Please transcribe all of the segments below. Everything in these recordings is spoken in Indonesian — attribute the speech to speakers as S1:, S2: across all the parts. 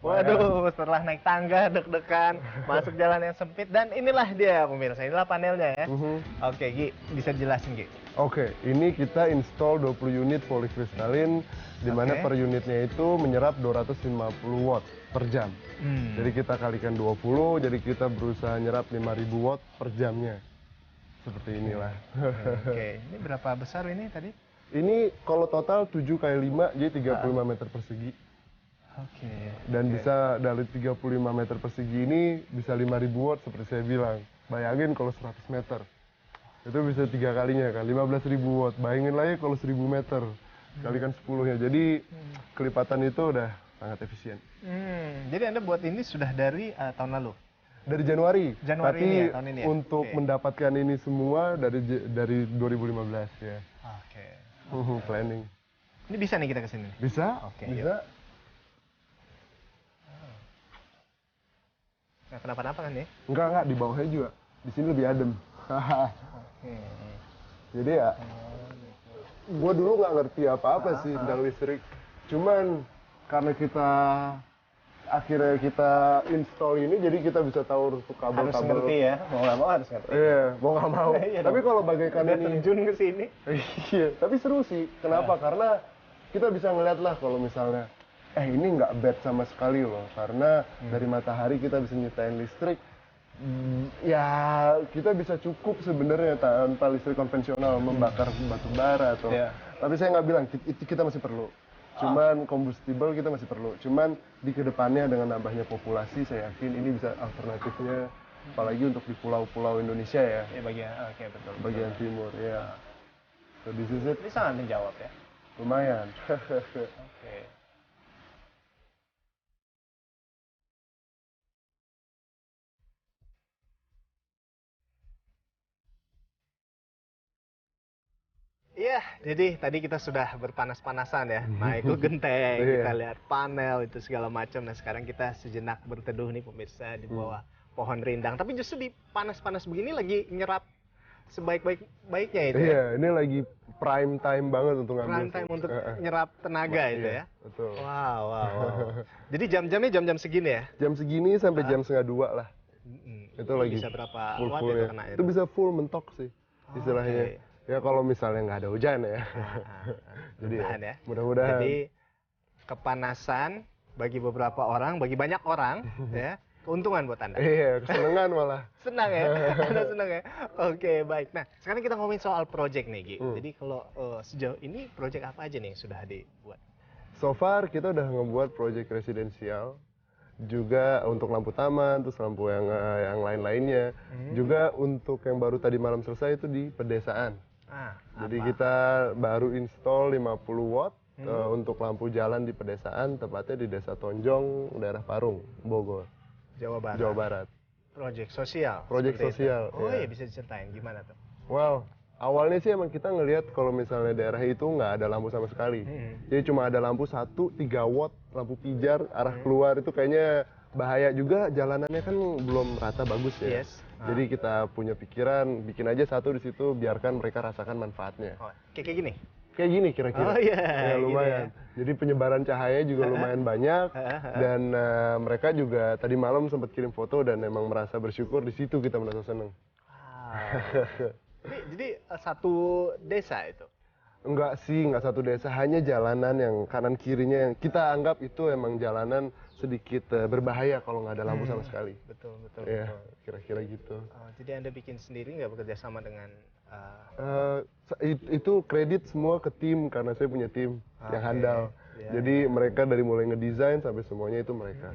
S1: Waduh, setelah naik tangga deg-degan, masuk jalan yang sempit dan inilah dia pemirsa, inilah panelnya ya. Oke, Gi, bisa jelasin Gi?
S2: Oke, ini kita install 20 unit polikristalin di mana
S1: Oke.
S2: per unitnya itu menyerap 250 watt per jam. Jadi kita kalikan 20, jadi kita berusaha nyerap 5.000 watt per jamnya. Seperti inilah.
S1: Oke, ini berapa besar ini tadi?
S2: Ini kalau total 7 kali 5, jadi 35 meter persegi.
S1: Oke.
S2: Dan bisa dari 35 meter persegi ini bisa 5.000 watt seperti saya bilang. Bayangin kalau 100 meter. Itu bisa 3 kalinya kan, 15.000 watt. Bayangin lagi kalau 1.000 meter. Kalikan 10-nya. Jadi kelipatan itu udah sangat efisien.
S1: Jadi Anda buat ini sudah dari tahun lalu?
S2: Dari Januari.
S1: Januari
S2: Tapi
S1: ini ya, tahun ini ya?
S2: untuk mendapatkan ini semua dari 2015 ya.
S1: Oke.
S2: Planning.
S1: Ini bisa nih kita kesini?
S2: Bisa?
S1: Oke,
S2: Bisa.
S1: Nggak kenapa-napa kan ya?
S2: Enggak, di bawahnya juga. Di sini lebih adem.
S1: Oke.
S2: Jadi ya, gue dulu nggak ngerti apa-apa sih tentang listrik. Cuman karena akhirnya kita install ini, jadi kita bisa tahu untuk
S1: Harus
S2: kabel-kabel.
S1: ngerti ya, mau nggak mau harus ngerti.
S2: Iya, mau nggak mau.
S1: Iya
S2: Tapi
S1: dong.
S2: kalau bagaikan
S1: Udah
S2: ini,
S1: terjun ke sini.
S2: iya. Tapi seru sih. Kenapa? Karena kita bisa ngeliat lah kalau misalnya, ini nggak bad sama sekali loh. Karena dari matahari kita bisa nyiptain listrik. Ya kita bisa cukup sebenarnya tanpa listrik konvensional membakar batu bara atau. Tapi saya nggak bilang itu kita masih perlu. Cuman kombustible kita masih perlu. Cuman di kedepannya dengan nambahnya populasi, saya yakin ini bisa alternatifnya, apalagi untuk di pulau-pulau Indonesia ya.
S1: Ya bagian, oke betul.
S2: Bagian timur ya. So this is it.
S1: Ini sangat menjawab ya.
S2: Lumayan.
S1: Oke. Iya, jadi tadi kita sudah berpanas-panasan ya, naik ke genteng, kita lihat panel itu segala macam. Nah sekarang kita sejenak berteduh nih pemirsa di bawah pohon rindang. Tapi justru di panas-panas begini lagi nyerap sebaik-baiknya itu ya.
S2: Iya, ini lagi prime time banget untuk ngambil.
S1: Prime time untuk nyerap tenaga itu ya.
S2: Betul.
S1: Wow. Jadi jam-jamnya jam-jam segini ya?
S2: Jam segini sampai jam setengah 2 lah. Itu lagi
S1: Bisa berapa watt
S2: full
S1: itu
S2: ya.
S1: kena
S2: Itu bisa full mentok sih istilahnya.
S1: Oke.
S2: Ya kalau misalnya nggak ada hujan ya. Jadi
S1: Mudah-mudahan ya.
S2: Mudah-mudahan.
S1: Jadi kepanasan bagi beberapa orang, bagi banyak orang ya, keuntungan buat Anda.
S2: Iya, kesenangan malah.
S1: Senang ya? Anda senang ya? Oke, baik. Nah, sekarang kita ngomongin soal project nih, Gi. Jadi kalau sejauh ini project apa aja nih yang sudah dibuat?
S2: So far kita udah ngebuat project residensial, juga untuk lampu taman, terus lampu yang lain-lainnya. Juga untuk yang baru tadi malam selesai itu di pedesaan. Jadi kita baru install 50 watt untuk lampu jalan di pedesaan, tepatnya di Desa Tonjong, daerah Parung, Bogor,
S1: Jawa
S2: Barat.
S1: Project sosial.
S2: Project
S1: seperti itu.
S2: sosial.
S1: Oh iya, bisa diceritain gimana tuh?
S2: Well, awalnya sih emang kita ngelihat kalau misalnya daerah itu nggak ada lampu sama sekali. Jadi cuma ada lampu 3 watt, lampu pijar, arah keluar itu kayaknya bahaya juga, jalanannya kan belum rata bagus ya.
S1: Yes.
S2: Jadi kita punya pikiran, bikin aja satu di situ, biarkan mereka rasakan manfaatnya.
S1: Oh, kayak gini?
S2: Kayak gini kira-kira.
S1: Oh iya,
S2: ya, lumayan.
S1: gini ya.
S2: Jadi penyebaran cahaya juga lumayan banyak, dan mereka juga tadi malam sempat kirim foto dan emang merasa bersyukur, di situ kita merasa seneng.
S1: Wow. Jadi satu desa itu?
S2: Enggak sih, enggak satu desa, hanya jalanan yang kanan kirinya yang kita anggap itu emang jalanan sedikit berbahaya kalau nggak ada lampu sama sekali.
S1: Betul.
S2: Ya, kira-kira gitu.
S1: Jadi Anda bikin sendiri nggak bekerja sama dengan...
S2: Itu kredit semua ke tim, karena saya punya tim yang handal. Jadi mereka dari mulai ngedesain sampai semuanya itu mereka.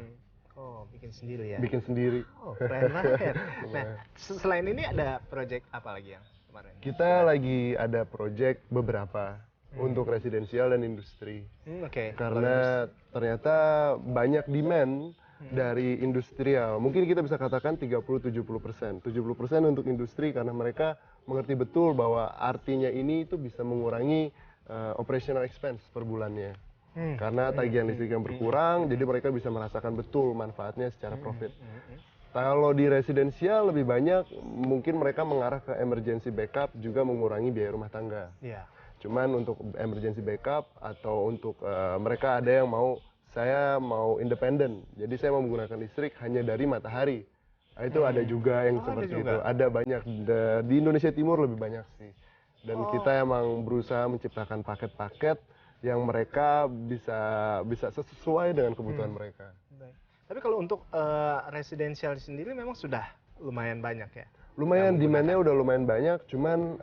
S1: Oh, bikin sendiri ya?
S2: Bikin sendiri.
S1: Oh, keren banget. Nah, selain ini ada project apa lagi yang kemarin?
S2: Kita lagi ada project beberapa untuk residensial dan industri.
S1: Oke.
S2: Karena ternyata banyak demand dari industrial. Mungkin kita bisa katakan 30-70%. 70% untuk industri karena mereka mengerti betul bahwa artinya ini itu bisa mengurangi operational expense per bulannya. Karena tagihan listrik yang berkurang, jadi mereka bisa merasakan betul manfaatnya secara profit. Kalau di residensial lebih banyak, mungkin mereka mengarah ke emergency backup, juga mengurangi biaya rumah tangga.
S1: Iya.
S2: Cuman untuk emergency backup atau untuk mereka ada yang mau saya mau independen. Jadi saya mau menggunakan listrik hanya dari matahari. Nah, itu ada juga yang seperti itu. Ada banyak. Di Indonesia Timur lebih banyak sih. Dan kita emang berusaha menciptakan paket-paket yang mereka bisa sesuai dengan kebutuhan mereka.
S1: Baik. Tapi kalau untuk residensial sendiri memang sudah lumayan banyak ya?
S2: Lumayan, demand-nya udah lumayan banyak, cuman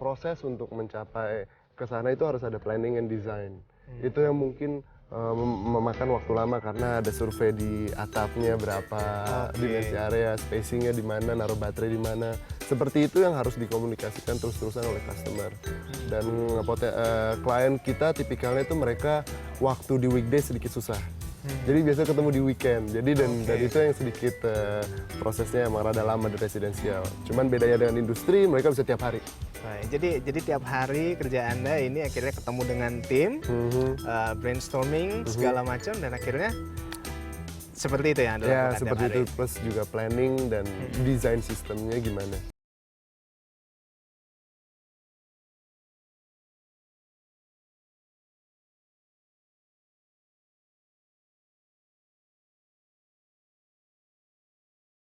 S2: proses untuk mencapai ke sana itu harus ada planning and design. Itu yang mungkin memakan waktu lama karena ada survei di atapnya berapa, dimensi area, spacingnya di mana, naruh baterai di mana. Seperti itu yang harus dikomunikasikan terus-terusan oleh customer. Dan klien kita tipikalnya itu mereka waktu di weekday sedikit susah. Jadi biasa ketemu di weekend. Jadi dan itu yang sedikit prosesnya emang rada lama di residensial. Cuman bedanya dengan industri, mereka bisa tiap hari.
S1: Baik, jadi tiap hari kerja Anda ini akhirnya ketemu dengan tim, brainstorming segala macam, dan akhirnya seperti itu ya Anda lakukan
S2: seperti
S1: tiap hari.
S2: itu, plus juga planning dan desain sistemnya gimana.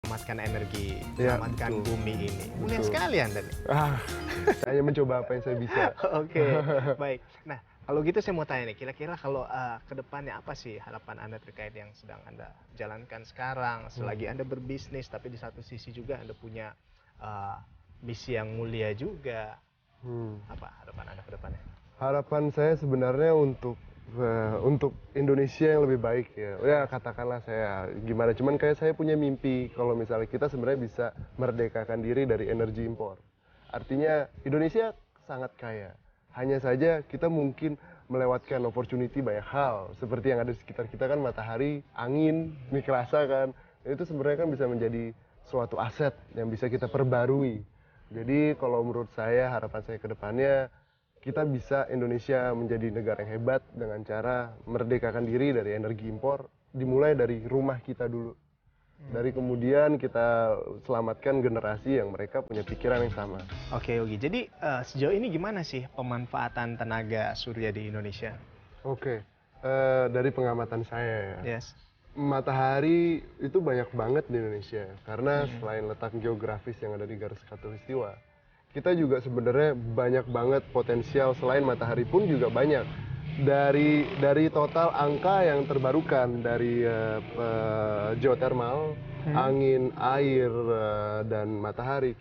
S1: Menyelamatkan energi,
S2: Ya,
S1: menyelamatkan
S2: betul.
S1: bumi ini. Mulia sekali Anda nih.
S2: Saya mencoba apa yang saya bisa.
S1: Oke, baik. Nah, kalau gitu saya mau tanya nih, kira-kira kalau ke depannya apa sih harapan Anda terkait yang sedang Anda jalankan sekarang, selagi Anda berbisnis, tapi di satu sisi juga Anda punya misi yang mulia juga. Apa harapan Anda ke depannya?
S2: Harapan saya sebenarnya untuk Indonesia yang lebih baik ya. Ya katakanlah saya gimana. Cuman kayak saya punya mimpi kalau misalnya kita sebenarnya bisa merdekakan diri dari energi impor. Artinya Indonesia sangat kaya. Hanya saja kita mungkin melewatkan opportunity banyak hal. Seperti yang ada di sekitar kita kan matahari, angin, mikrasa kan. Itu sebenarnya kan bisa menjadi suatu aset yang bisa kita perbarui. Jadi kalau menurut saya harapan saya ke depannya kita bisa Indonesia menjadi negara yang hebat dengan cara merdekakan diri dari energi impor, dimulai dari rumah kita dulu. Dari kemudian kita selamatkan generasi yang mereka punya pikiran yang sama.
S1: Oke, jadi sejauh ini gimana sih pemanfaatan tenaga surya di Indonesia?
S2: Oke, dari pengamatan saya ya.
S1: Yes.
S2: Matahari itu banyak banget di Indonesia karena selain letak geografis yang ada di garis khatulistiwa, kita juga sebenarnya banyak banget potensial selain matahari pun juga banyak. Dari total angka yang terbarukan dari geothermal, angin, air, dan matahari,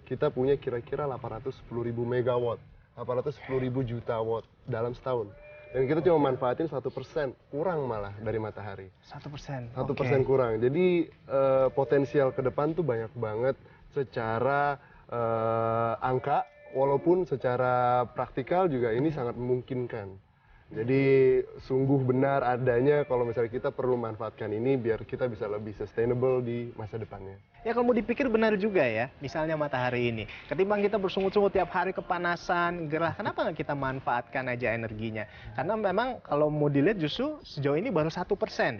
S2: kita punya kira-kira 810.000 megawatt, 810.000 juta watt dalam setahun. Dan kita cuma manfaatin 1%, kurang malah dari matahari.
S1: 1%.
S2: 1% kurang. Jadi potensial ke depan tuh banyak banget secara angka, walaupun secara praktikal juga ini sangat memungkinkan. Jadi sungguh benar adanya kalau misalnya kita perlu manfaatkan ini biar kita bisa lebih sustainable di masa depannya.
S1: Ya kalau mau dipikir benar juga ya, misalnya matahari ini. Ketimbang kita bersungut-sungut tiap hari kepanasan, gerah, kenapa nggak kita manfaatkan aja energinya? Karena memang kalau mau dilihat justru sejauh ini baru 1%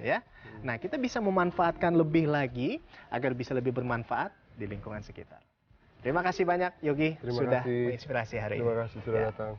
S1: ya. Nah kita bisa memanfaatkan lebih lagi agar bisa lebih bermanfaat di lingkungan sekitar. Terima kasih banyak Yogi sudah menginspirasi hari ini.
S2: Terima kasih sudah datang.